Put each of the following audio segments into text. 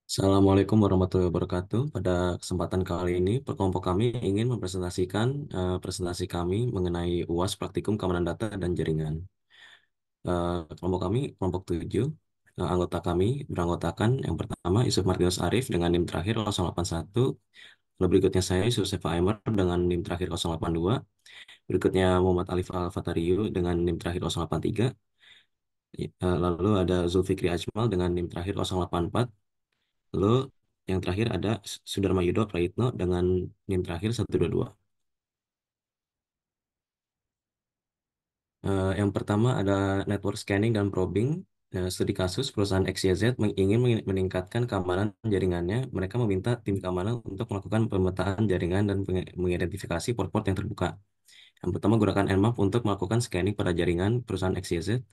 Assalamualaikum warahmatullahi wabarakatuh. Pada kesempatan kali ini, kelompok kami ingin mempresentasikan presentasi kami mengenai UAS Praktikum Keamanan Data dan Jaringan. Kelompok kami, kelompok 7, anggota kami beranggotakan yang pertama Yusuf Martinus Arif dengan NIM terakhir 081, lalu berikutnya saya Yusuf Sefa Aimer dengan NIM terakhir 082, berikutnya Muhammad Alif Al-Fatariyu dengan NIM terakhir 083, lalu ada Zulfikri Ajmal dengan NIM terakhir 084. Lalu yang terakhir ada Sudarma Yudo Praitno dengan NIM terakhir 122. Yang pertama ada network scanning dan probing. Studi kasus perusahaan XYZ ingin meningkatkan keamanan jaringannya. Mereka meminta tim keamanan untuk melakukan pemetaan jaringan dan mengidentifikasi port-port yang terbuka. Yang pertama, gunakan Nmap untuk melakukan scanning pada jaringan perusahaan XYZ.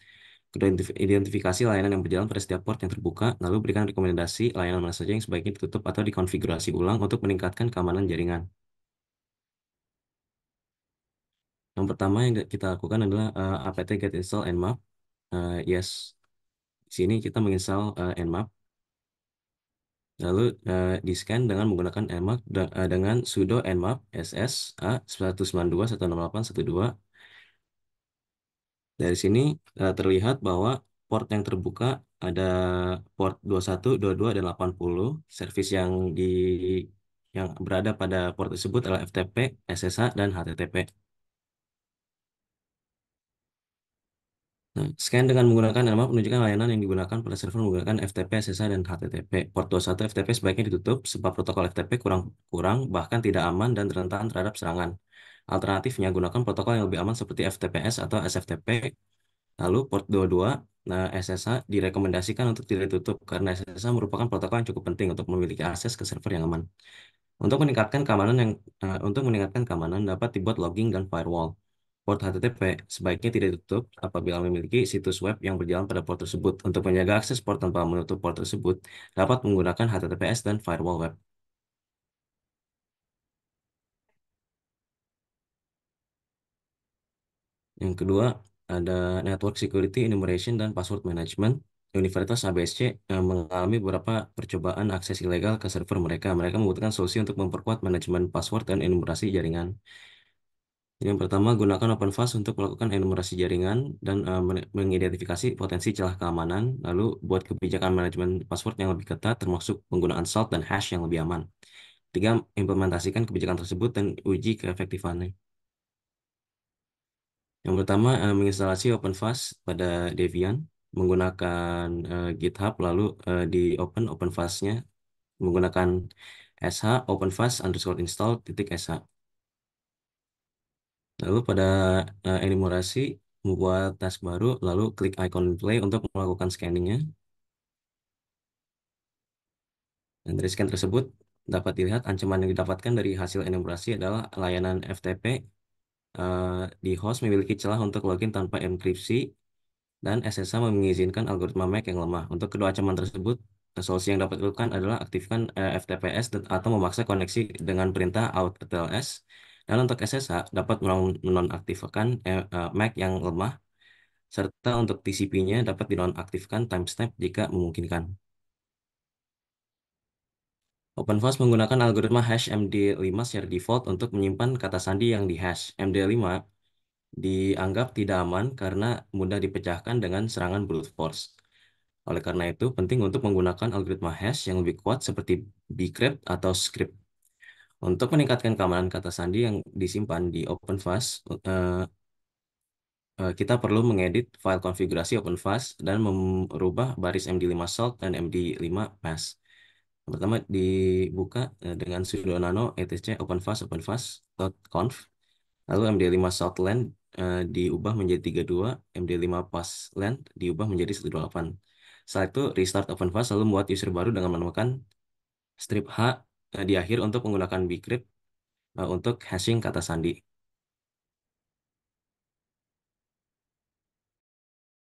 Kedua, identifikasi layanan yang berjalan pada setiap port yang terbuka, lalu berikan rekomendasi layanan mana saja yang sebaiknya ditutup atau dikonfigurasi ulang untuk meningkatkan keamanan jaringan. Yang pertama yang kita lakukan adalah apt get install nmap. Yes, di sini kita menginstal nmap. Lalu di-scan dengan menggunakan nmap dengan sudo nmap ss a 192.168.1.2. Dari sini terlihat bahwa port yang terbuka ada port 21, 22, dan 80. Service yang berada pada port tersebut adalah FTP, SSH, dan HTTP. Nah, scan dengan menggunakan nama menunjukkan layanan yang digunakan pada server menggunakan FTP, SSH, dan HTTP. Port 21 FTP sebaiknya ditutup sebab protokol FTP kurang bahkan tidak aman dan rentan terhadap serangan. Alternatifnya, gunakan protokol yang lebih aman seperti FTPS atau SFTP. Lalu port 22, nah SSH direkomendasikan untuk tidak ditutup karena SSH merupakan protokol yang cukup penting untuk memiliki akses ke server yang aman. Untuk meningkatkan keamanan dapat dibuat logging dan firewall. Port HTTP sebaiknya tidak ditutup apabila memiliki situs web yang berjalan pada port tersebut. Untuk menjaga akses port tanpa menutup port tersebut, dapat menggunakan HTTPS dan firewall web. Yang kedua, ada Network Security Enumeration dan Password Management. Universitas ABSC mengalami beberapa percobaan akses ilegal ke server mereka. Mereka membutuhkan solusi untuk memperkuat manajemen password dan enumerasi jaringan. Yang pertama, gunakan OpenFast untuk melakukan enumerasi jaringan dan mengidentifikasi potensi celah keamanan. Lalu, buat kebijakan manajemen password yang lebih ketat, termasuk penggunaan salt dan hash yang lebih aman. Tiga, implementasikan kebijakan tersebut dan uji keefektifannya. Yang pertama, menginstalasi OpenFast pada Debian menggunakan GitHub, lalu di OpenFast-nya menggunakan sh openfast underscore install titik sh. Lalu pada enumerasi, membuat task baru, lalu klik icon play untuk melakukan scanningnya. Dan dari scan tersebut, dapat dilihat ancaman yang didapatkan dari hasil enumerasi adalah layanan FTP eh, di host memiliki celah untuk login tanpa enkripsi, dan SSH mengizinkan algoritma MAC yang lemah. Untuk kedua ancaman tersebut, solusi yang dapat dilakukan adalah aktifkan FTPS atau memaksa koneksi dengan perintah out-TLS. Dan untuk SSH, dapat menonaktifkan MAC yang lemah, serta untuk TCP-nya dapat dinonaktifkan timestamp jika memungkinkan. OpenFast menggunakan algoritma hash MD5 secara default untuk menyimpan kata sandi yang dihash. MD5 dianggap tidak aman karena mudah dipecahkan dengan serangan brute force. Oleh karena itu, penting untuk menggunakan algoritma hash yang lebih kuat seperti bcrypt atau script. Untuk meningkatkan keamanan kata sandi yang disimpan di OpenFast, kita perlu mengedit file konfigurasi OpenFast dan merubah baris MD5 salt dan MD5 mask. Yang pertama dibuka dengan sudo nano etc openfast.conf. Lalu MD5 saltland diubah menjadi 32, MD5 passland diubah menjadi 128. Setelah itu restart OpenFast lalu membuat user baru dengan menemukan strip H di akhir untuk menggunakan bcrypt untuk hashing kata sandi.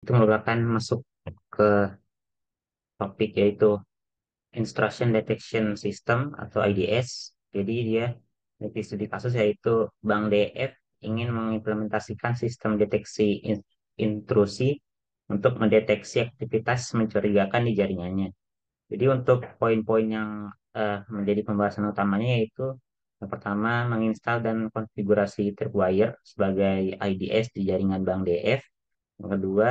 Itu merupakan masuk ke topik yaitu Instruction Detection System atau IDS. Jadi dia dari studi kasus yaitu Bank DF ingin mengimplementasikan sistem deteksi intrusi untuk mendeteksi aktivitas mencurigakan di jaringannya. Jadi untuk poin-poin yang menjadi pembahasan utamanya yaitu yang pertama menginstal dan konfigurasi Tripwire sebagai IDS di jaringan Bank DF. Yang kedua,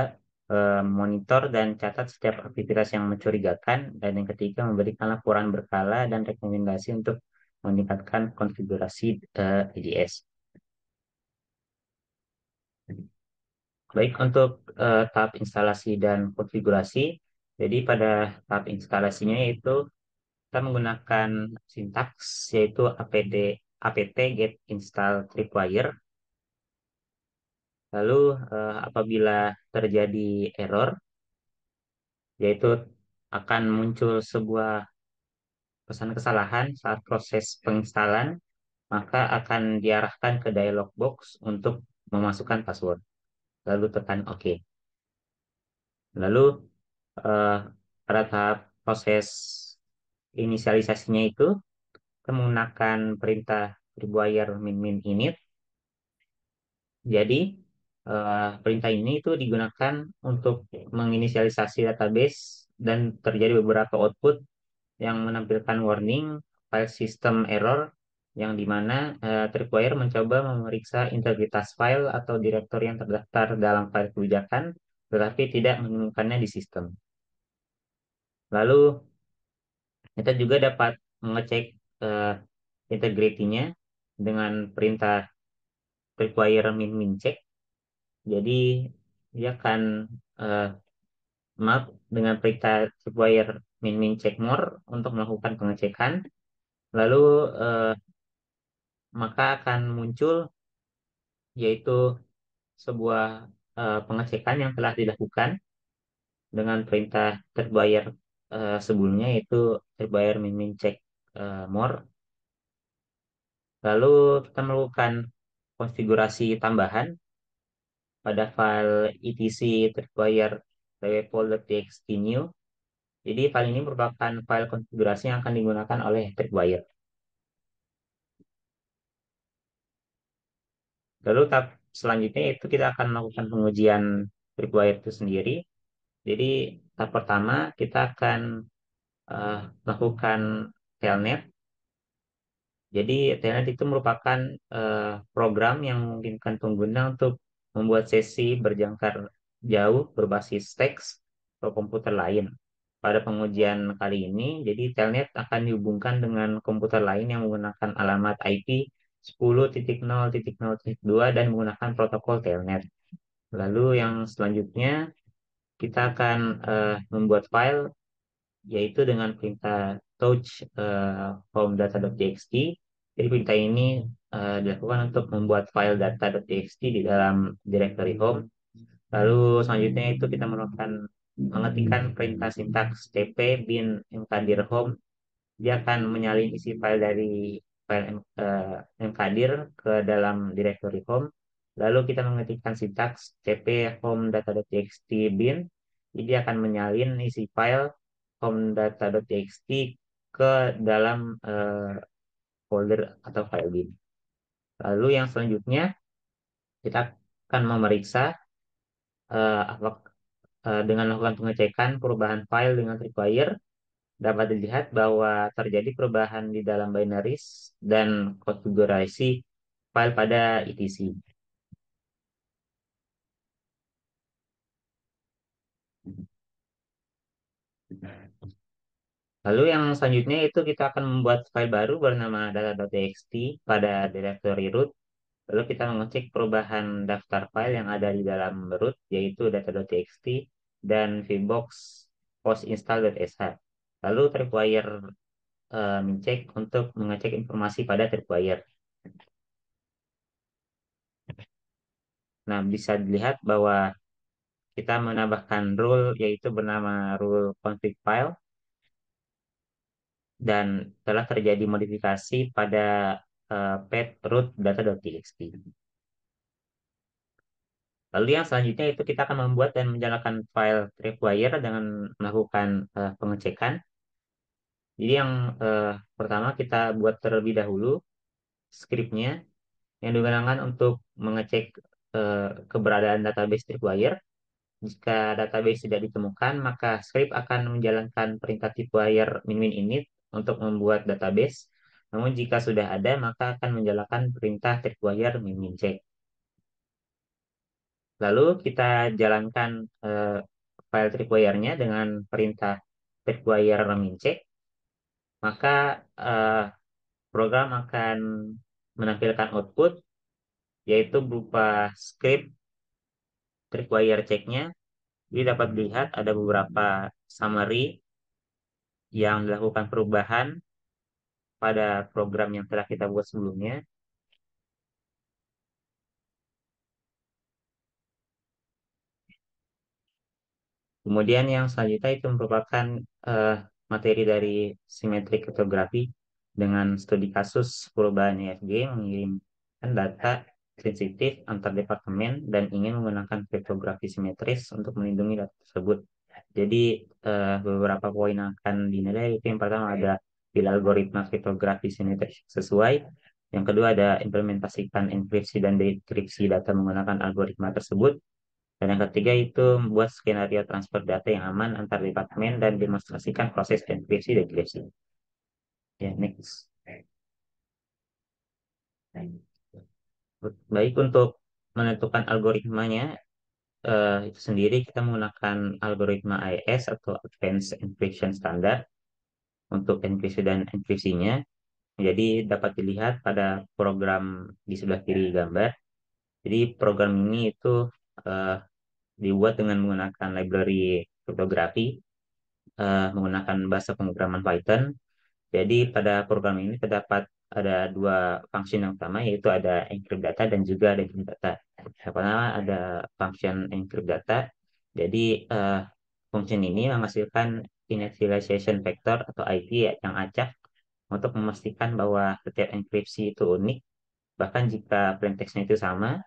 monitor dan catat setiap aktivitas yang mencurigakan. Dan yang ketiga, memberikan laporan berkala dan rekomendasi untuk meningkatkan konfigurasi IDS. Baik untuk tahap instalasi dan konfigurasi. Jadi pada tahap instalasinya yaitu kita menggunakan sintaks yaitu apt get install tripwire. Lalu apabila terjadi error, yaitu akan muncul sebuah pesan kesalahan saat proses penginstalan, maka akan diarahkan ke dialog box untuk memasukkan password. Lalu tekan OK. Lalu eh, pada tahap proses inisialisasinya itu, kita menggunakan perintah tripwire min init. Jadi, perintah ini itu digunakan untuk menginisialisasi database dan terjadi beberapa output yang menampilkan warning file system error yang dimana Tripwire mencoba memeriksa integritas file atau direktori yang terdaftar dalam file kebijakan, tetapi tidak menemukannya di sistem. Lalu, kita juga dapat mengecek uh, integrity-nya dengan perintah Tripwire min check. Jadi, dia akan eh, maaf dengan perintah tripwire min check more untuk melakukan pengecekan. Lalu eh, maka akan muncul yaitu sebuah pengecekan yang telah dilakukan dengan perintah tripwire sebelumnya yaitu tripwire min check more. Lalu kita melakukan konfigurasi tambahan pada file etc tripwire txt new. Jadi file ini merupakan file konfigurasi yang akan digunakan oleh Tripwire. Lalu tahap selanjutnya itu kita akan melakukan pengujian Tripwire itu sendiri. Jadi tahap pertama kita akan eh, melakukan telnet. Jadi telnet itu merupakan program yang memungkinkan pengguna untuk membuat sesi berjangkar jauh berbasis teks ke komputer lain. Pada pengujian kali ini, jadi telnet akan dihubungkan dengan komputer lain yang menggunakan alamat IP 10.0.0.2 dan menggunakan protokol telnet. Lalu yang selanjutnya kita akan membuat file yaitu dengan perintah touch home data.txt. Jadi perintah ini dilakukan untuk membuat file data.txt di dalam directory home. Lalu selanjutnya itu kita melakukan mengetikkan perintah sintaks cp bin mkdir home. Dia akan menyalin isi file dari file mkdir ke dalam directory home. Lalu kita mengetikkan sintaks cp home data.txt bin. Jadi dia akan menyalin isi file home data.txt ke dalam folder atau file bin. Lalu yang selanjutnya kita akan memeriksa dengan melakukan pengecekan perubahan file dengan Tripwire, dapat dilihat bahwa terjadi perubahan di dalam binaries dan konfigurasi file pada etc. Lalu yang selanjutnya itu kita akan membuat file baru bernama data.txt pada directory root. Lalu kita mengecek perubahan daftar file yang ada di dalam root, yaitu data.txt dan vbox post install.sh. Lalu tripwire mencek untuk mengecek informasi pada tripwire. Nah, bisa dilihat bahwa kita menambahkan rule yaitu bernama rule config file dan telah terjadi modifikasi pada path root data.txt. Lalu yang selanjutnya itu kita akan membuat dan menjalankan file Tripwire dengan melakukan pengecekan. Jadi yang pertama kita buat terlebih dahulu scriptnya yang digunakan untuk mengecek keberadaan database Tripwire. Jika database tidak ditemukan, maka script akan menjalankan perintah tripwire min-min init untuk membuat database. Namun jika sudah ada, maka akan menjalankan perintah tripwire min-min check. Lalu kita jalankan file tripwire-nya dengan perintah tripwire min check, maka eh, program akan menampilkan output yaitu berupa script tripwire check-nya. Jadi dapat dilihat ada beberapa summary yang dilakukan perubahan pada program yang telah kita buat sebelumnya. Kemudian yang selanjutnya itu merupakan eh, materi dari symmetric cryptography dengan studi kasus perubahan EFG mengirimkan data sensitif antar departemen dan ingin menggunakan kriptografi simetris untuk melindungi data tersebut. Jadi beberapa poin yang akan dinilai itu yang pertama ada bila algoritma kriptografi simetris sesuai. Yang kedua ada implementasikan enkripsi dan dekripsi data menggunakan algoritma tersebut. Dan yang ketiga itu membuat skenario transfer data yang aman antar departemen dan demonstrasikan proses enkripsi dan dekripsi. Ya, next. Baik untuk menentukan algoritmanya itu sendiri kita menggunakan algoritma AES atau Advanced Encryption Standard untuk enkripsi dan enkripsinya. Jadi dapat dilihat pada program di sebelah kiri gambar. Jadi program ini itu eh, dibuat dengan menggunakan library kriptografi menggunakan bahasa pemrograman Python. Jadi pada program ini terdapat ada dua function yang utama yaitu ada encrypt data dan juga ada decrypt data. Yang pertama ada function encrypt data. Jadi function ini menghasilkan initialization vector atau IP yang acak untuk memastikan bahwa setiap enkripsi itu unik bahkan jika plaintext-nya itu sama.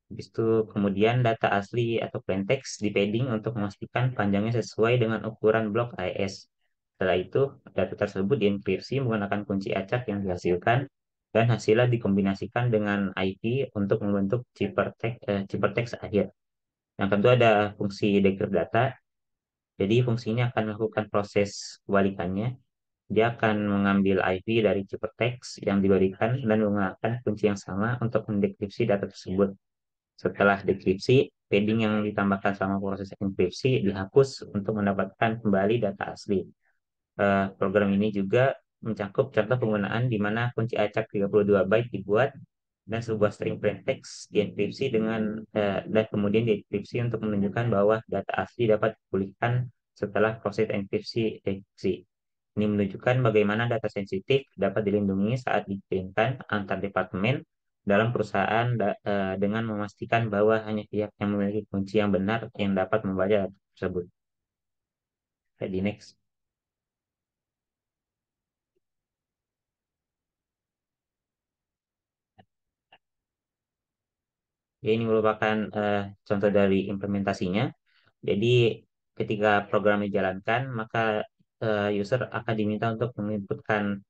Habis itu kemudian data asli atau plaintext di padding untuk memastikan panjangnya sesuai dengan ukuran blok AES. Setelah itu, data tersebut dienkripsi menggunakan kunci acak yang dihasilkan dan hasilnya dikombinasikan dengan IP untuk membentuk ciphertext akhir. Yang kedua ada fungsi decrypt data. Jadi fungsi ini akan melakukan proses kebalikannya. Dia akan mengambil IP dari ciphertext yang diberikan dan menggunakan kunci yang sama untuk mendekripsi data tersebut. Setelah dekripsi, padding yang ditambahkan selama proses enkripsi dihapus untuk mendapatkan kembali data asli. Program ini juga mencakup contoh penggunaan di mana kunci acak 32 byte dibuat dan sebuah string plaintext dienkripsi dan kemudian dienkripsi untuk menunjukkan bahwa data asli dapat dipulihkan setelah proses enkripsi dekripsi. Ini menunjukkan bagaimana data sensitif dapat dilindungi saat dikirimkan antar departemen dalam perusahaan dengan memastikan bahwa hanya pihak yang memiliki kunci yang benar yang dapat membaca data tersebut. Jadi next. Ya, ini merupakan contoh dari implementasinya. Jadi ketika program dijalankan, maka user akan diminta untuk menginputkan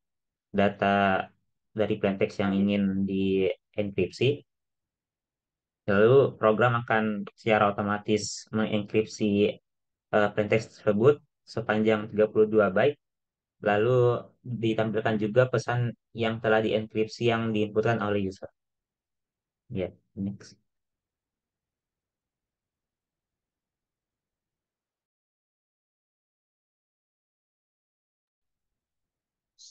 data dari plaintext yang ingin dienkripsi. Lalu program akan secara otomatis mengenkripsi plaintext tersebut sepanjang 32 byte. Lalu ditampilkan juga pesan yang telah dienkripsi yang diinputkan oleh user. Ya, next.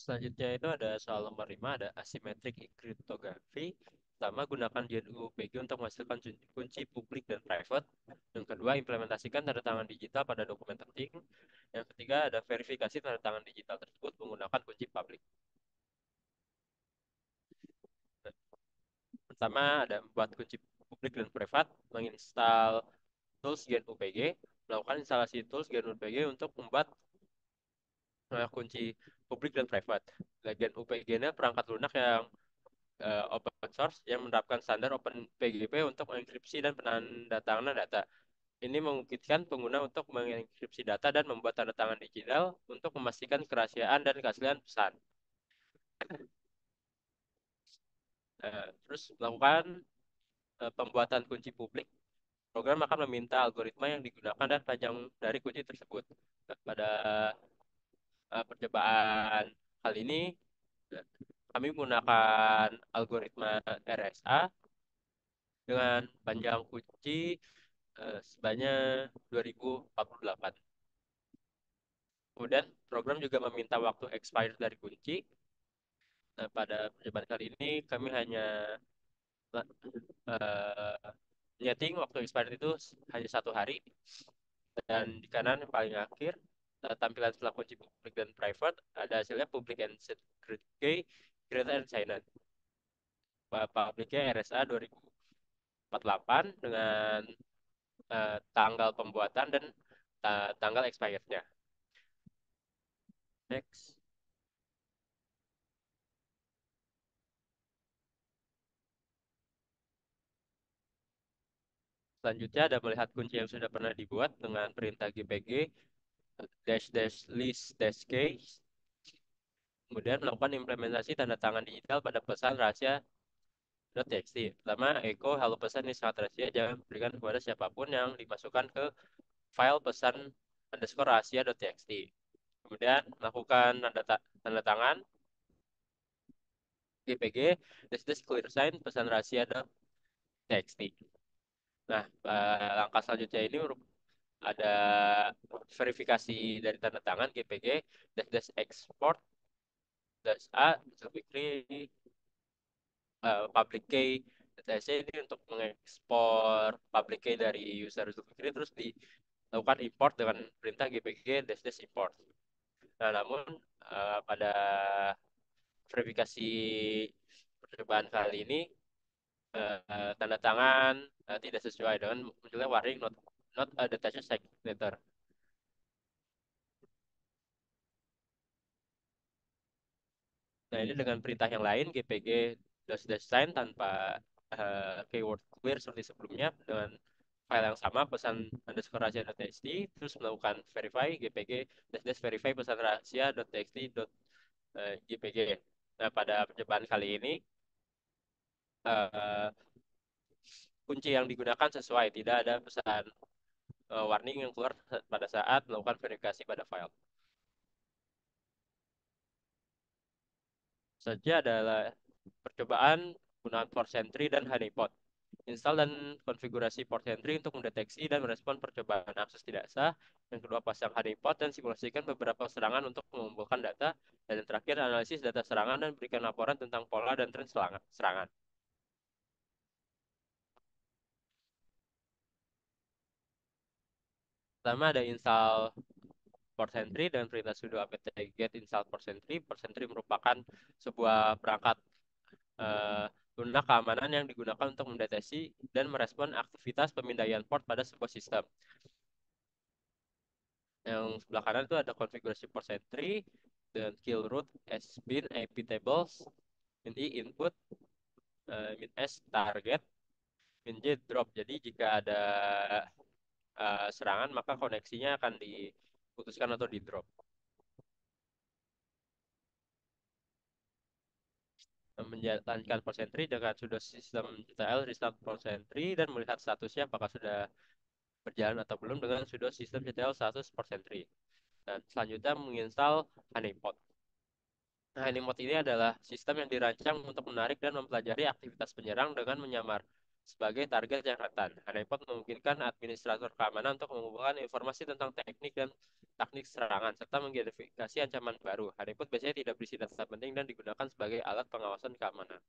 Selanjutnya itu ada soal nomor 5, ada asymmetric cryptography. Pertama, gunakan JNU-PG untuk menghasilkan kunci publik dan private. Yang kedua, implementasikan tanda tangan digital pada dokumen penting. Yang ketiga, ada verifikasi tanda tangan digital tersebut menggunakan kunci publik. Pertama, ada membuat kunci publik dan private, menginstal tools JNU-PG, melakukan instalasi tools JNU-PG untuk membuat kunci publik dan private. Bagian UPG-nya perangkat lunak yang open source yang menerapkan standar OpenPGP untuk mengenkripsi dan penandatanganan data. Ini memungkinkan pengguna untuk mengenkripsi data dan membuat tanda tangan digital untuk memastikan kerahasiaan dan keaslian pesan. Terus melakukan pembuatan kunci publik program akan meminta algoritma yang digunakan dan panjang dari kunci tersebut. Pada percobaan kali ini, eh, kami menggunakan algoritma RSA dengan panjang kunci sebanyak 2048. Kemudian program juga meminta waktu expired dari kunci. Nah, pada percobaan kali ini kami hanya eh, nyeting waktu expired itu hanya 1 hari. Dan di kanan yang paling akhir, tampilan setelah kunci public dan private, ada hasilnya public and secret key, greater and silent. Publiknya RSA 2048 dengan tanggal pembuatan dan tanggal expirednya. Next. Selanjutnya ada melihat kunci yang sudah pernah dibuat dengan perintah GPG dash dash list dash case. Kemudian melakukan implementasi tanda tangan digital pada pesan rahasia .txt. Pertama, echo halo pesan ini sangat rahasia, jangan berikan kepada siapapun yang dimasukkan ke file pesan underscore rahasia.txt. Kemudian melakukan tanda tangan GPG dash dash clear sign pesan rahasia.txt. Nah, langkah selanjutnya ini ada verifikasi dari tanda tangan GPG dash dash export dash A quickly public key DTC ini untuk mengekspor public key dari user Zulfikri terus dilakukan import dengan perintah GPG dash dash import. Nah, namun pada verifikasi percobaan kali ini tanda tangan tidak sesuai dengan munculnya warning not a detached signature. Nah, ini dengan perintah yang lain, GPG dash dash sign tanpa keyword clear seperti sebelumnya dengan file yang sama pesan underscore rahasia.txt terus melakukan verify GPG dash dash verify pesan rahasia.txt GPG. Nah, pada percobaan kali ini eh, kunci yang digunakan sesuai, tidak ada pesan warning yang keluar pada saat melakukan verifikasi pada file. Saja adalah percobaan penggunaan port sentry dan honeypot. Install dan konfigurasi port sentry untuk mendeteksi dan merespon percobaan akses tidak sah. Yang kedua, pasang honeypot dan simulasikan beberapa serangan untuk mengumpulkan data. Dan yang terakhir, analisis data serangan dan berikan laporan tentang pola dan tren serangan. Pertama ada install port sentry dengan perintah sudo apt get install port sentry. Port sentry merupakan sebuah perangkat lunak keamanan yang digunakan untuk mendeteksi dan merespon aktivitas pemindaian port pada sebuah sistem. Yang sebelah kanan itu ada konfigurasi port sentry dengan kill root, sbin, IP tables, min I input, min S target, min J drop. Jadi jika ada serangan maka koneksinya akan diputuskan atau di drop. Menjalankan port sentry dengan sudah sistem GTL restart port sentry dan melihat statusnya apakah sudah berjalan atau belum dengan sudo sistem GTL status port sentry. Dan selanjutnya menginstal honeypot. Nah, honeypot ini adalah sistem yang dirancang untuk menarik dan mempelajari aktivitas penyerang dengan menyamar sebagai target yang rentan. Honeypot memungkinkan administrator keamanan untuk mengumpulkan informasi tentang teknik dan taktik serangan serta mengidentifikasi ancaman baru. Honeypot biasanya tidak berisi data penting dan digunakan sebagai alat pengawasan keamanan.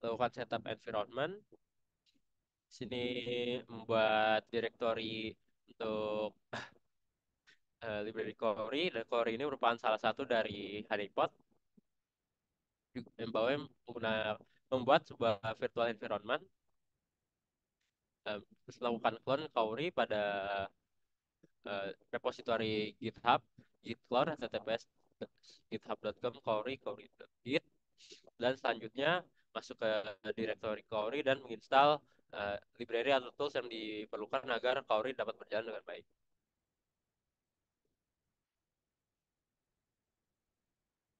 Lakukan setup environment. Sini membuat directory untuk library Cori, dan Cori ini merupakan salah satu dari honeypot. Empower membuat sebuah virtual environment, terus melakukan clone Cori pada repository GitHub, git clone, https github.com cori.git, dan selanjutnya masuk ke directory Cori dan menginstal library atau tools yang diperlukan agar Cori dapat berjalan dengan baik.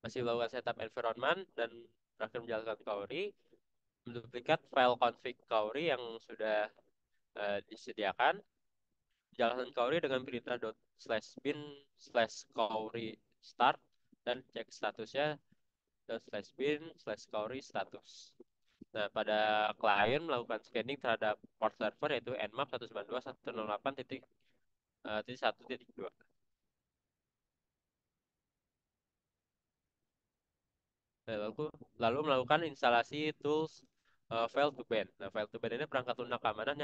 Masih melakukan setup environment dan terakhir menjalankan Cori. menduplikat file config Caury yang sudah disediakan, jalankan Caury dengan perintah /bin /Caury start dan cek statusnya /bin/Caury status. Nah, pada klien melakukan scanning terhadap port server yaitu nmap 192.168.1.2. Lalu melakukan instalasi tools fail to ban. Nah, fail to ban ini perangkat lunak keamanan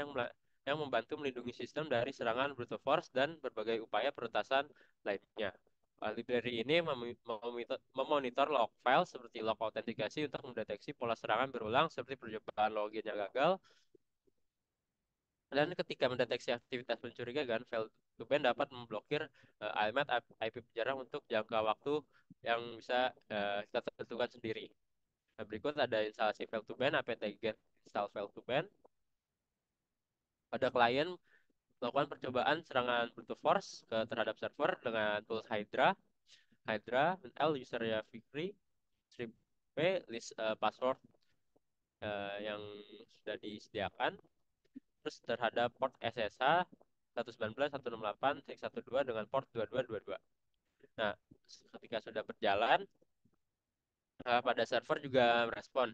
yang membantu melindungi sistem dari serangan brute force dan berbagai upaya peretasan lainnya. Library ini memonitor log file seperti log autentikasi untuk mendeteksi pola serangan berulang seperti percobaan login yang gagal. Dan ketika mendeteksi aktivitas mencurigakan, fail to ban dapat memblokir alamat IP penjara untuk jangka waktu yang bisa kita tentukan sendiri. Nah, berikut ada instalasi fail to ban, apt-get install fail to ban. Pada klien melakukan percobaan serangan brute force terhadap server dengan tools Hydra, L usernya Fikri, strip P, list password yang sudah disediakan, terus terhadap port SSH 119.168.112 dengan port 2222. Nah, ketika sudah berjalan, pada server juga merespon.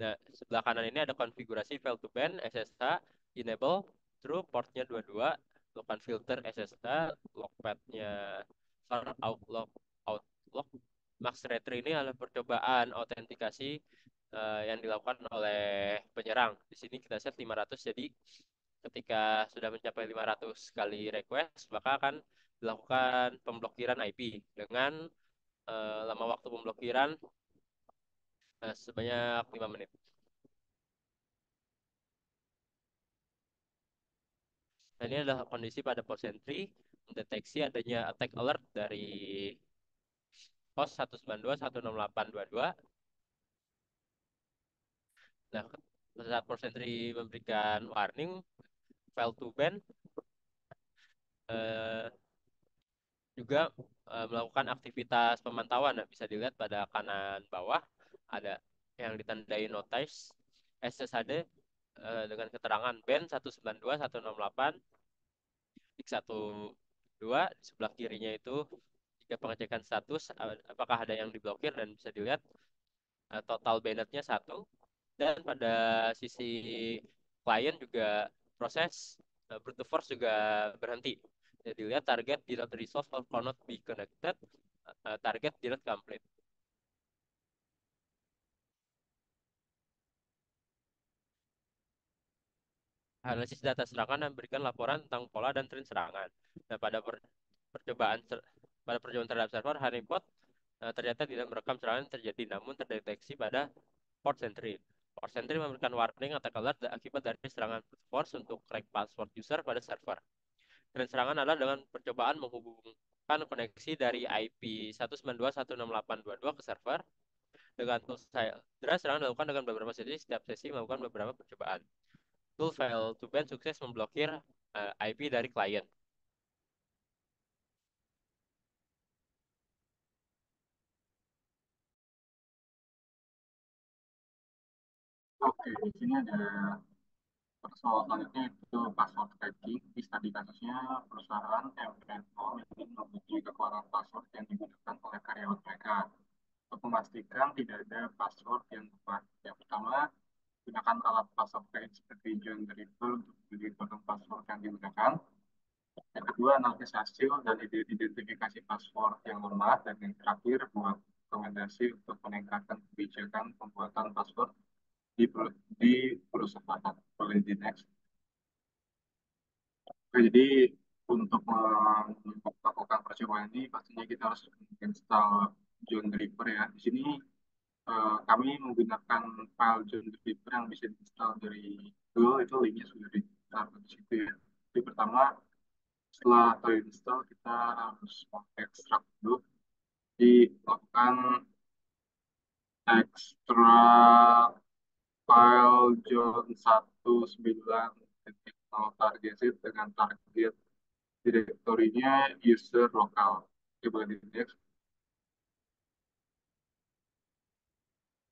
Nah, sebelah kanan ini ada konfigurasi fail to ban, SSH, enable, true, portnya 22, lakukan filter SSH, logpadnya var outlook. Max Retry ini adalah percobaan autentikasi yang dilakukan oleh penyerang. Di sini kita set 500, jadi ketika sudah mencapai 500 kali request, maka akan dilakukan pemblokiran IP dengan lama waktu pemblokiran sebanyak 5 menit. Nah, ini adalah kondisi pada port entry, mendeteksi adanya attack alert dari host 192.168.22. Nah, saat port entry memberikan warning, fail to ban eh, juga melakukan aktivitas pemantauan. Nah, bisa dilihat pada kanan bawah ada yang ditandai notice SSHD dengan keterangan ban 192.168 X12. Di sebelah kirinya itu jika pengecekan status apakah ada yang diblokir, dan bisa dilihat total bannetnya 1. Dan pada sisi klien juga proses brute force juga berhenti. Jadi lihat target did not resolve or cannot be connected, target did not complete. Analisis data serangan dan berikan laporan tentang pola dan tren serangan. Nah, percobaan terhadap server honeypot ternyata tidak merekam serangan yang terjadi, namun terdeteksi pada port sentry. Port sentry memberikan warning atau alert akibat dari serangan brute force untuk crack password user pada server. Dan serangan adalah dengan percobaan menghubungkan koneksi dari IP 192.168.22 ke server dengan tools Hydra. Serangan dilakukan dengan beberapa sesi, setiap sesi melakukan beberapa percobaan. Tool fail to ban sukses memblokir IP dari klien. Oke, di sini ada persoalan selanjutnya itu password hacking. Di tadi kasusnya perusahaan MNO ingin menguji kekuatan password yang digunakan oleh karyawan mereka untuk memastikan tidak ada password yang tepat. Yang pertama, gunakan alat password range seperti John the Ripper untuk menentukan password yang digunakan. Yang kedua, analisis hasil dan identifikasi password yang lemah. Dan yang terakhir, buat rekomendasi untuk meningkatkan kebijakan pembuatan password di perusahaan. Boleh di next. Oke, jadi untuk melakukan percobaan ini pastinya kita harus install John Draper ya. Di sini kami menggunakan file John Draper yang bisa diinstal dari Google, itu linknya sudah ditaruh di situ ya. Jadi pertama, setelah terinstall kita harus ekstrak dulu. Jadi lakukan ekstrak file John 19.0 target dengan target direktorinya user lokal. Coba di next.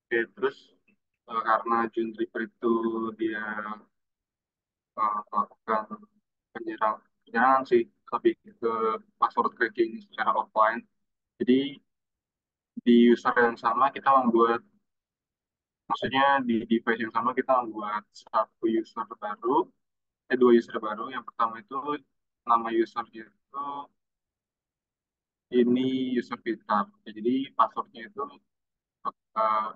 Oke, terus karena June Reaper itu dia melakukan penyerangan sih, lebih ke password cracking secara offline. Jadi di user yang sama kita membuat, maksudnya di device yang sama kita membuat satu user baru, dua user baru. Yang pertama itu nama usernya itu ini user pintar. Jadi passwordnya itu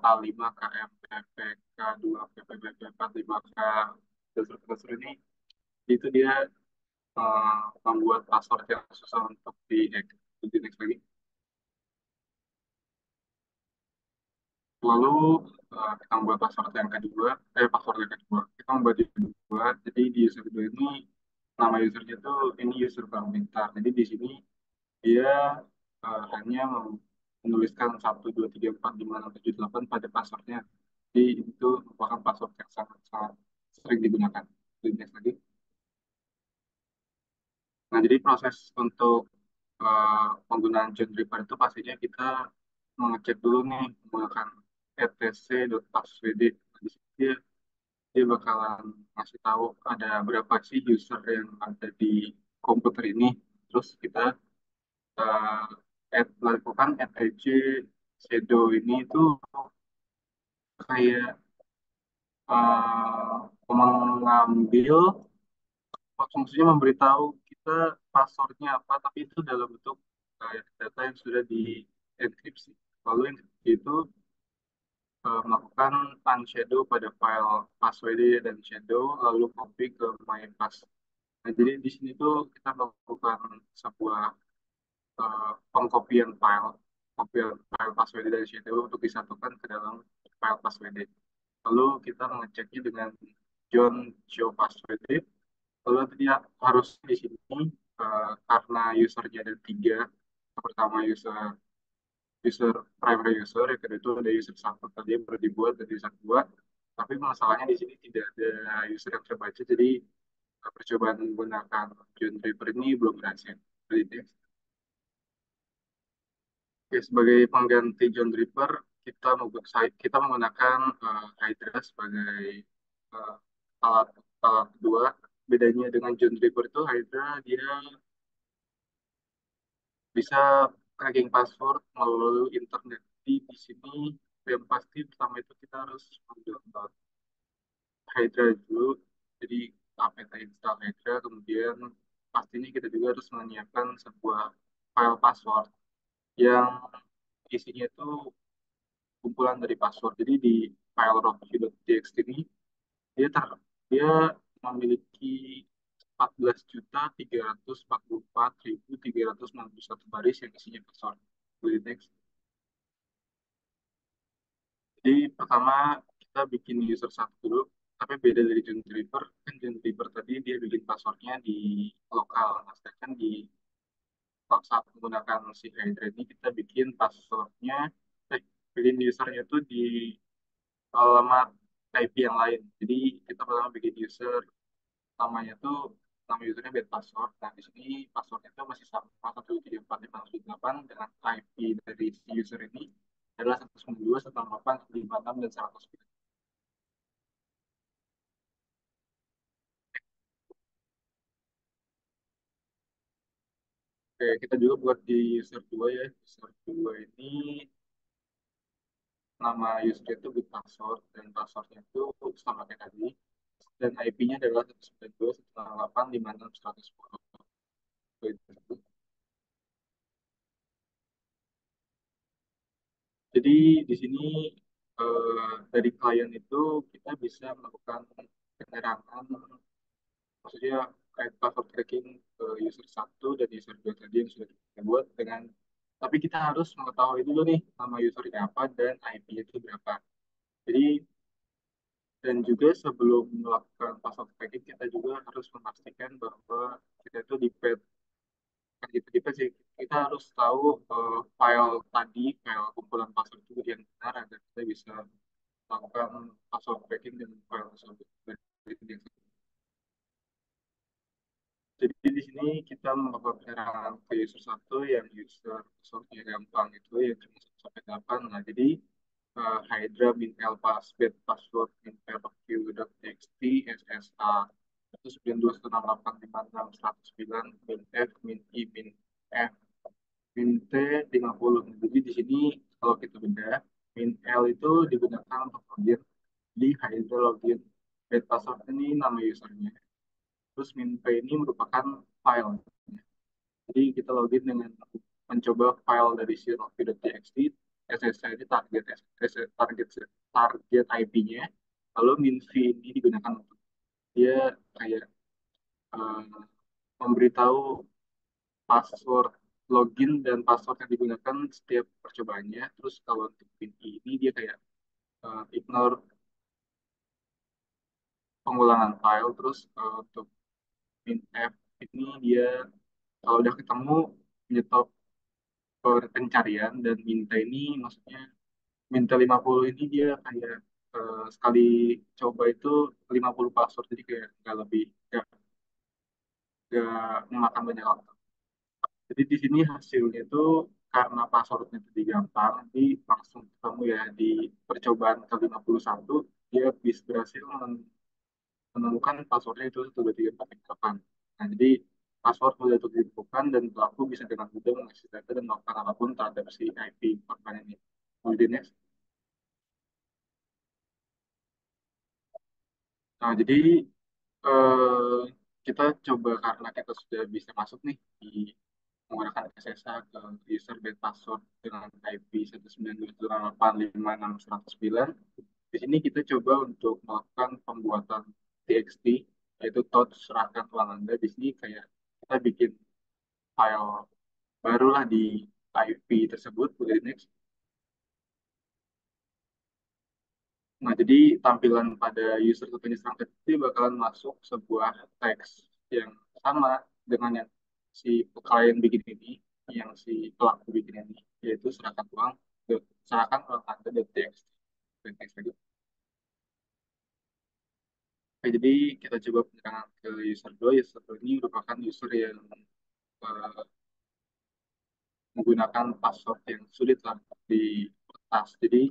A5 KMPPK2 PPBP4 5K dasar ini, itu dia membuat password yang susah untuk di-hack. Jadi next lagi. Lalu kita membuat password yang kedua, password yang kedua. Kita membuat yang kedua, jadi di user kedua ini nama usernya itu ini user kurang pintar. Jadi di sini dia hanya menuliskan 1 2 3 4 5 6 7 8 pada passwordnya. Jadi itu merupakan password yang sangat sangat sering digunakan. Jadi next lagi. Nah, jadi proses untuk penggunaan JonDriver itu pastinya kita mengecek dulu nih menggunakan etc.passwd. Nah, di sini dia bakalan ngasih tahu ada berapa sih user yang ada di komputer ini. Terus kita lakukan etc shadow ini itu kayak mengambil, fungsinya memberitahu kita passwordnya apa, tapi itu dalam bentuk data yang sudah dienkripsi. Lalu yang ketiga itu melakukan unshadow pada file password dan shadow, lalu copy ke mypass. Nah, jadi di sini tuh kita melakukan sebuah pengkopian file password dan shadow untuk disatukan ke dalam file password. Lalu kita mengeceknya dengan John show password. Lalu dia harus di sini karena usernya ada tiga. Yang pertama user primary user, yang kedua itu ada user satu tadi yang baru dibuat dari user dua. Tapi masalahnya di sini tidak ada user yang terbaca, jadi percobaan menggunakan John Draper ini belum berhasil. Jadi, oke, sebagai pengganti John Draper, kita menggunakan Hydra sebagai uh, alat alat kedua. Bedanya dengan John Draper itu Hydra dia bisa cracking password melalui internet. Di sini yang pasti pertama itu kita harus mendownload Hydra dulu. Jadi apt install Hydra, kemudian pastinya kita juga harus menyiapkan sebuah file password yang isinya itu kumpulan dari password. Jadi di file rocky.txt ini dia dia memiliki 14.344.391 baris yang isinya password. Jadi next. Jadi pertama kita bikin user satu dulu, tapi beda dari John Draper. Kan John Draper tadi dia bikin passwordnya di lokal, nah, sedangkan di saat menggunakan si Hydra ini kita bikin passwordnya, bikin usernya itu di alamat IP yang lain. Jadi kita pertama bikin user, namanya tuh nama usernya bed password. Nah di sini passwordnya itu masih sama 1 3 4 5 6 7 8 dengan IP dari si user ini adalah 192.168.156 dan 100. Oke, kita juga buat di user 2 ya. User 2 ini nama user itu bit password dan passwordnya itu sama kayak tadi. Dan IP-nya adalah 192.168.561. Jadi di sini dari klien itu kita bisa melakukan penyerangan, maksudnya kayak password tracking ke user satu dan user dua tadi yang sudah kita buat dengan, tapi kita harus mengetahui dulu nih nama usernya apa dan IP itu berapa. Jadi dan juga sebelum melakukan password tracking kita juga harus memastikan bahwa kita itu di pet, kan gitu di pet sih, kita harus tahu file kumpulan password itu yang benar agar kita bisa melakukan password tracking dengan file tersebut. Jadi di sini kita melakukan penyerangan ke user satu yang usernya gampang itu yang cuma 1 sampai 8. Nah, jadi Hydra min L pass bed password min Q.txt SSA 192.168.569 min F min I min F min T 50. Jadi di sini kalau kita bedah, min L itu digunakan untuk login di Hydra login. Bed password ini nama usernya. Terus min P ini merupakan file. Jadi kita login dengan mencoba file dari zero.txt, SSH ini target target IP-nya, lalu minv ini digunakan untuk dia kayak eh, memberitahu password login dan password yang digunakan setiap percobaannya. Terus kalau untuk min ini dia kayak ignore pengulangan file. Terus untuk min f ini dia kalau udah ketemu menyetop pencarian, dan minta ini maksudnya minta 50 ini dia kayak sekali coba itu 50 password, jadi kayak nggak lebih nggak memakan banyak waktu. Jadi di sini hasilnya itu karena passwordnya itu gampang, jadi langsung ketemu ya di percobaan ke 51 dia bisa berhasil menemukan passwordnya itu 12348. Nah, jadi password mudah untuk ditemukan dan pelaku bisa dengan mudah mengakses data dan melakukan apapun terhadap si IP korban ini. Kemudian next. Nah, jadi eh, kita coba karena kita sudah bisa masuk nih di menggunakan SSH ke user base password dengan IP 192.168.5.609. Di sini kita coba untuk melakukan pembuatan TXT, yaitu touch serahkan uang Anda. Di sini kayak kita bikin file barulah di IP tersebut. Kemudian next. Nah, jadi tampilan pada user atau penyeserang tadi bakalan masuk sebuah teks yang sama dengan yang si klien bikin ini, yang si pelaku bikin ini, yaitu serahkan uang Anda dan teks. Dan teks lagi. Oke, jadi kita coba penyerangan ke user 2. User 2 ini merupakan user yang eh, menggunakan password yang sulit lah di kertas. Jadi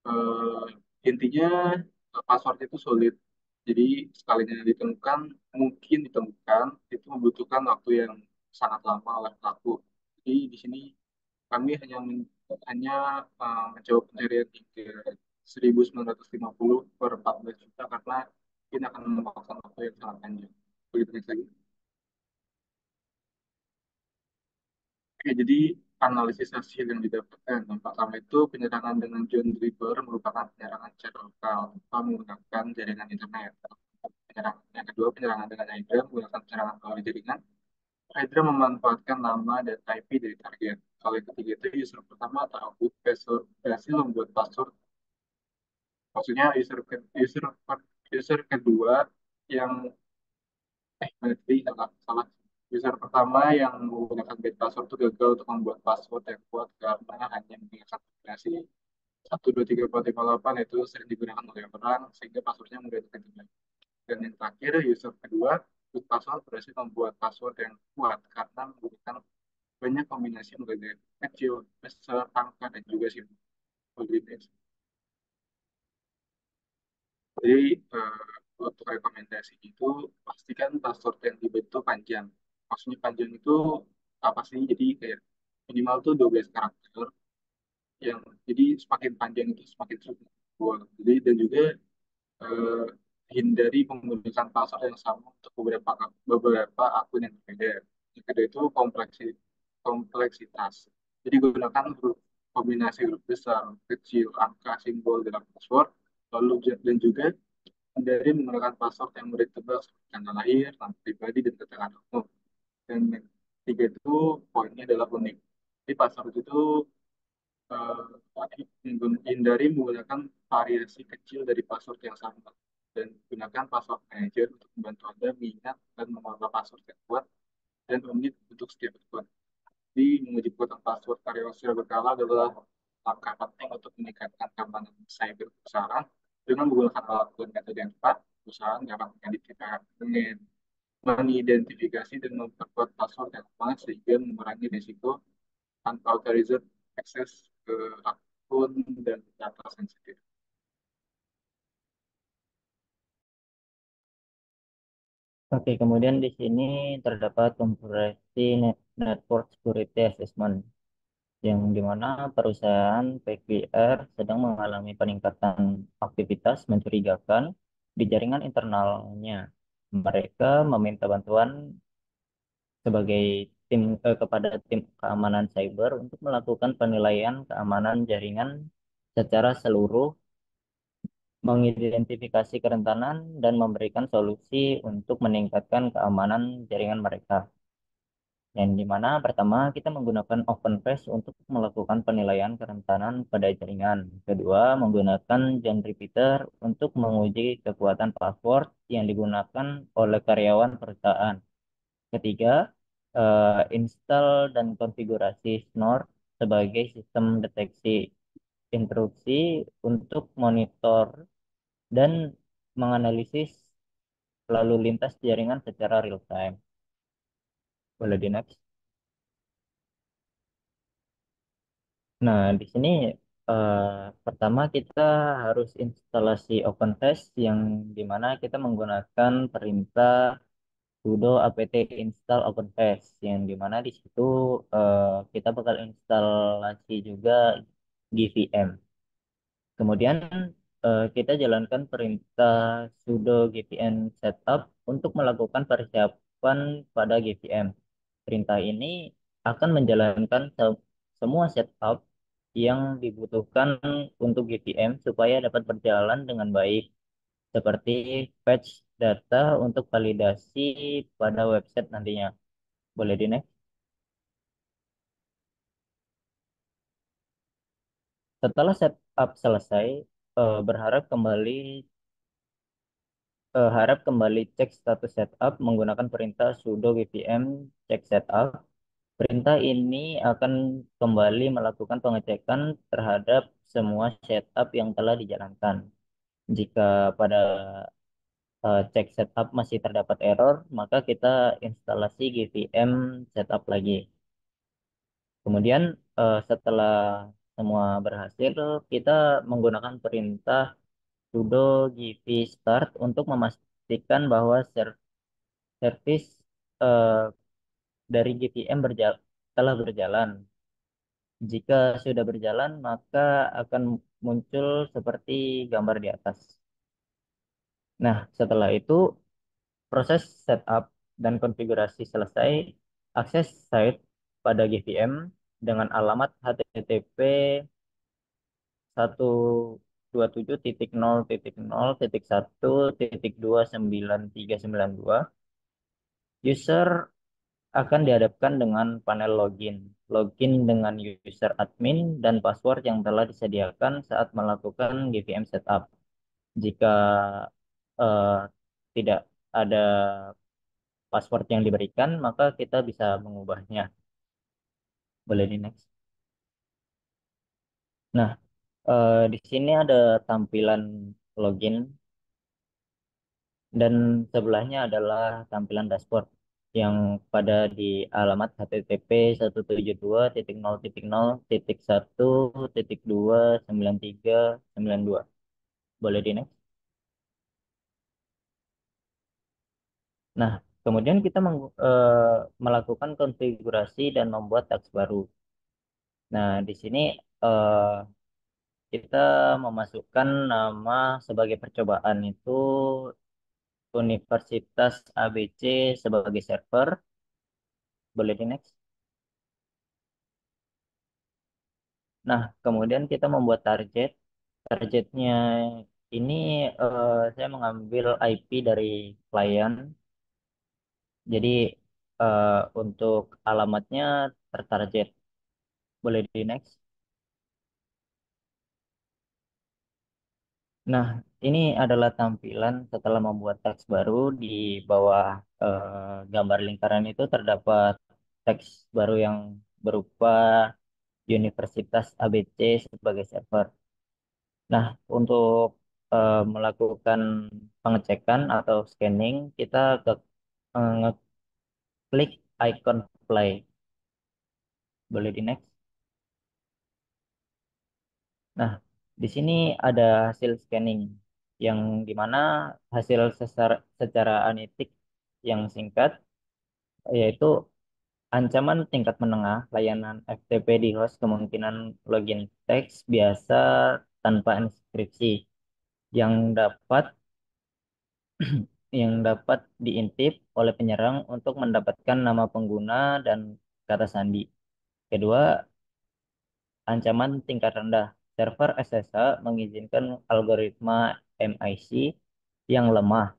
eh, intinya password itu sulit. Jadi sekalinya ditemukan, mungkin ditemukan, itu membutuhkan waktu yang sangat lama oleh pelaku. Jadi di sini kami hanya mencoba pencarian hingga 1950 per 14 juta karena ini akan memakan waktu yang sangat panjang. Begitu lagi. Oke, jadi analisis hasil yang didapatkan. Yang pertama itu penyerangan dengan John Draper merupakan penyerangan secara lokal tanpa menggunakan jaringan internet. Penyerangan. Yang kedua, penyerangan dengan Hydra menggunakan penyerangan melalui jaringan. Hydra memanfaatkan nama dan IP dari target. Kalau yang ketiga itu user pertama atau berhasil membuat password. Maksudnya user kedua yang berarti salah. User pertama yang menggunakan bit password itu gagal untuk membuat password yang kuat karena hanya menggunakan kombinasi 123458 itu sering digunakan oleh orang sehingga passwordnya mudah ditentukan. Dan yang terakhir, user kedua, bit password berhasil membuat password yang kuat karena menggunakan banyak kombinasi mulai kecil, besar, angka, dan juga simbol. Jadi untuk rekomendasi itu pastikan password yang dibentuk panjang. Maksudnya panjang itu apa sih? Jadi kayak minimal tuh 12 karakter, yang jadi semakin panjang itu semakin sulit. Jadi dan juga eh, hindari menggunakan password yang sama untuk beberapa akun yang berbeda. Yang kedua itu kompleksitas. Jadi gunakan kombinasi huruf besar, kecil, angka, simbol dalam password. Lalu dan juga hindari menggunakan password yang mudah ditebak seperti tanggal lahir, nama pribadi, dan keterangan umum. Dan yang ketiga itu poinnya adalah unik. Jadi password itu hindari menggunakan variasi kecil dari password yang sama. Dan gunakan password manager untuk membantu Anda mengingat dan mengelola password yang kuat dan unik untuk setiap akun. Jadi menguji kekuatan password karyawan secara berkala adalah langkah penting untuk meningkatkan keamanan cyber perusahaan. Dengan menggunakan alat dan metode yang tepat, perusahaan dapat mengidentifikasi dan memperkuat password yang aman sehingga mengurangi risiko unauthorized access ke akun. akun dan data sensitif. Oke, kemudian di sini terdapat komprehensif network security assessment, yang dimana perusahaan PQR sedang mengalami peningkatan aktivitas mencurigakan di jaringan internalnya. Mereka meminta bantuan sebagai kepada tim keamanan cyber untuk melakukan penilaian keamanan jaringan secara seluruh, mengidentifikasi kerentanan dan memberikan solusi untuk meningkatkan keamanan jaringan mereka. Yang dimana pertama kita menggunakan OpenPath untuk melakukan penilaian kerentanan pada jaringan. Kedua, menggunakan John Repeater untuk menguji kekuatan password yang digunakan oleh karyawan perusahaan. Ketiga, install dan konfigurasi Snort sebagai sistem deteksi intrusi untuk monitor dan menganalisis lalu lintas jaringan secara real time. Boleh di next. Nah, di sini eh, pertama kita harus instalasi OpenText, yang dimana kita menggunakan perintah sudo apt install OpenText, yang dimana di situ eh, kita bakal instalasi juga GVM. Kemudian kita jalankan perintah sudo gpm setup untuk melakukan persiapan pada GVM. Perintah ini akan menjalankan semua setup yang dibutuhkan untuk GVM supaya dapat berjalan dengan baik, seperti patch data untuk validasi pada website nantinya. Boleh di next. Setelah setup selesai, berharap kembali harap kembali cek status setup menggunakan perintah sudo vpm cek setup. Perintah ini akan kembali melakukan pengecekan terhadap semua setup yang telah dijalankan. Jika pada cek setup masih terdapat error, maka kita instalasi GVM setup lagi. Kemudian setelah semua berhasil, kita menggunakan perintah sudo gv start untuk memastikan bahwa servis eh, dari GTM telah berjalan. Jika sudah berjalan, maka akan muncul seperti gambar di atas. Nah, setelah itu proses setup dan konfigurasi selesai, akses site pada GVM dengan alamat http 127.0.0.1.9392. User akan dihadapkan dengan panel login. Login dengan user admin dan password yang telah disediakan saat melakukan GVM setup. Jika eh, tidak ada password yang diberikan, maka kita bisa mengubahnya. Boleh di next. Nah, di sini ada tampilan login dan sebelahnya adalah tampilan dashboard yang pada di alamat http 172.0.1.29392. Boleh di next. Nah, kemudian kita melakukan konfigurasi dan membuat task baru. Nah, di sini eh, kita memasukkan nama sebagai percobaan itu Universitas ABC sebagai server. Boleh di next. Nah, kemudian kita membuat target. Targetnya ini saya mengambil IP dari klien. Jadi untuk alamatnya tertarget. Boleh di next. Nah, ini adalah tampilan setelah membuat teks baru. Di bawah gambar lingkaran itu terdapat teks baru yang berupa Universitas ABC sebagai server. Nah, untuk melakukan pengecekan atau scanning, kita ngeklik icon play. Boleh di next. Nah, di sini ada hasil scanning yang dimana hasil secara analitik yang singkat yaitu ancaman tingkat menengah layanan FTP di host kemungkinan login teks biasa tanpa inskripsi yang dapat diintip oleh penyerang untuk mendapatkan nama pengguna dan kata sandi. Kedua, ancaman tingkat rendah. Server SSH mengizinkan algoritma MIC yang lemah.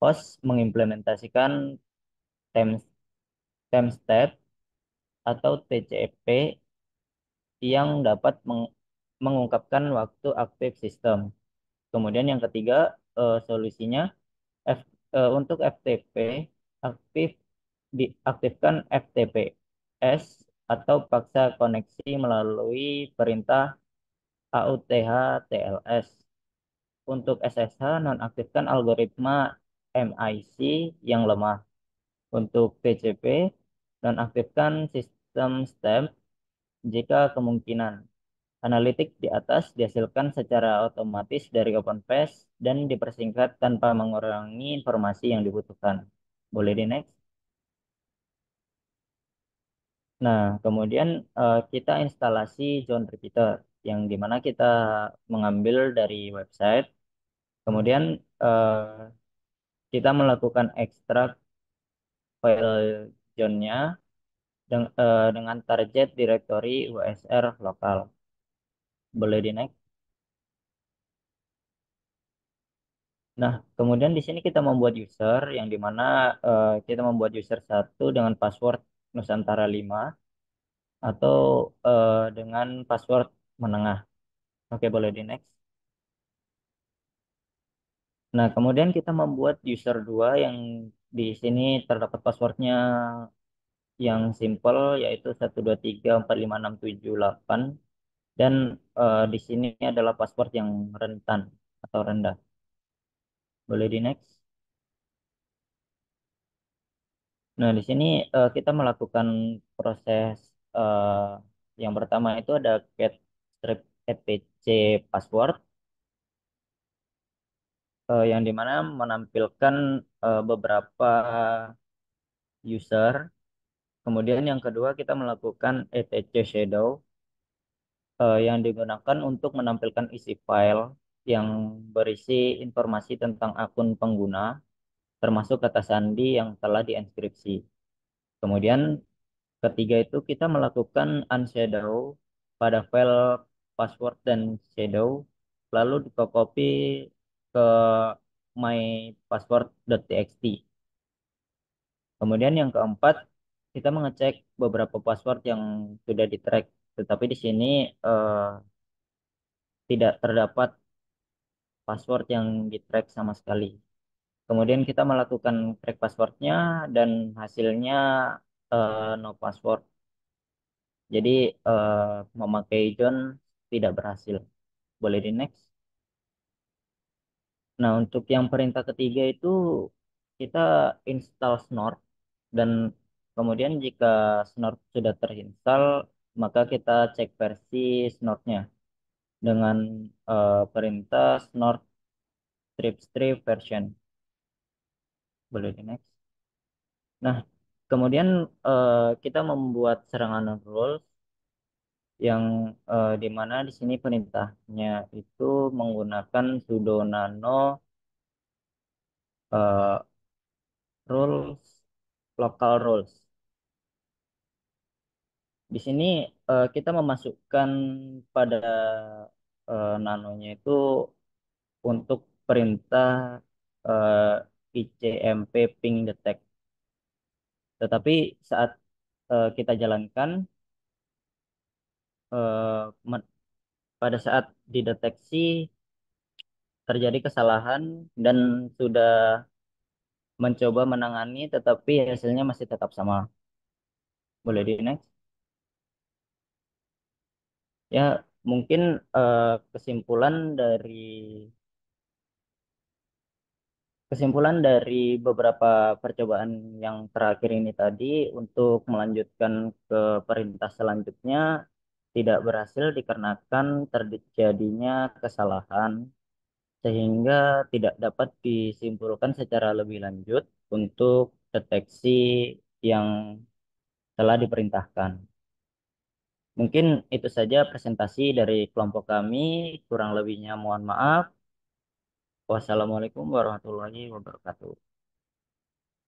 Host mengimplementasikan time- timestamp atau TCP yang dapat mengungkapkan waktu aktif sistem. Kemudian yang ketiga, solusinya untuk FTP aktif diaktifkan FTPS atau paksa koneksi melalui perintah AUTH TLS. Untuk SSH nonaktifkan algoritma MIC yang lemah. Untuk TCP nonaktifkan sistem stamp jika kemungkinan. Analitik di atas dihasilkan secara otomatis dari OpenPath dan dipersingkat tanpa mengurangi informasi yang dibutuhkan. Boleh di next? Nah, kemudian kita instalasi Zone Repeater yang dimana kita mengambil dari website. Kemudian eh, kita melakukan ekstrak file zone-nya dengan target directory USR lokal. Boleh di next? Nah, kemudian di sini kita membuat user yang dimana kita membuat user satu dengan password Nusantara 5 atau dengan password menengah. Oke, boleh di next. Nah, kemudian kita membuat user 2 yang di sini terdapat passwordnya yang simple yaitu 1234567 8 dan di sini adalah password yang rentan atau rendah. Boleh di next. Nah, di sini kita melakukan proses eh, yang pertama itu ada get strip etc password yang dimana menampilkan beberapa user. Kemudian yang kedua kita melakukan etc shadow yang digunakan untuk menampilkan isi file yang berisi informasi tentang akun pengguna, termasuk kata sandi yang telah dienkripsi. Kemudian ketiga itu kita melakukan unshadow pada file password dan shadow, lalu dikopi ke mypassword.txt. Kemudian yang keempat, kita mengecek beberapa password yang sudah di-track, tetapi di sini eh, tidak terdapat password yang di-track sama sekali. Kemudian kita melakukan track passwordnya dan hasilnya no password. Jadi eh, memakai John tidak berhasil. Boleh di next. Nah, untuk yang perintah ketiga itu kita install Snort dan kemudian jika Snort sudah terinstall, maka kita cek versi Snortnya dengan perintah Snort strip strip version. Boleh di next. Nah, kemudian kita membuat serangan rules yang di mana di sini perintahnya itu menggunakan sudo nano eh, rules local rules. Di sini kita memasukkan pada nanonya itu untuk perintah eh, ICMP ping detect. Tetapi saat kita jalankan eh, me- pada saat dideteksi terjadi kesalahan dan sudah mencoba menangani tetapi hasilnya masih tetap sama. Boleh di next? Ya, mungkin eh, kesimpulan dari kesimpulan dari beberapa percobaan yang terakhir ini tadi untuk melanjutkan ke perintah selanjutnya tidak berhasil dikarenakan terjadinya kesalahan sehingga tidak dapat disimpulkan secara lebih lanjut untuk deteksi yang telah diperintahkan. Mungkin itu saja presentasi dari kelompok kami. Kurang lebihnya mohon maaf. Wassalamualaikum warahmatullahi wabarakatuh.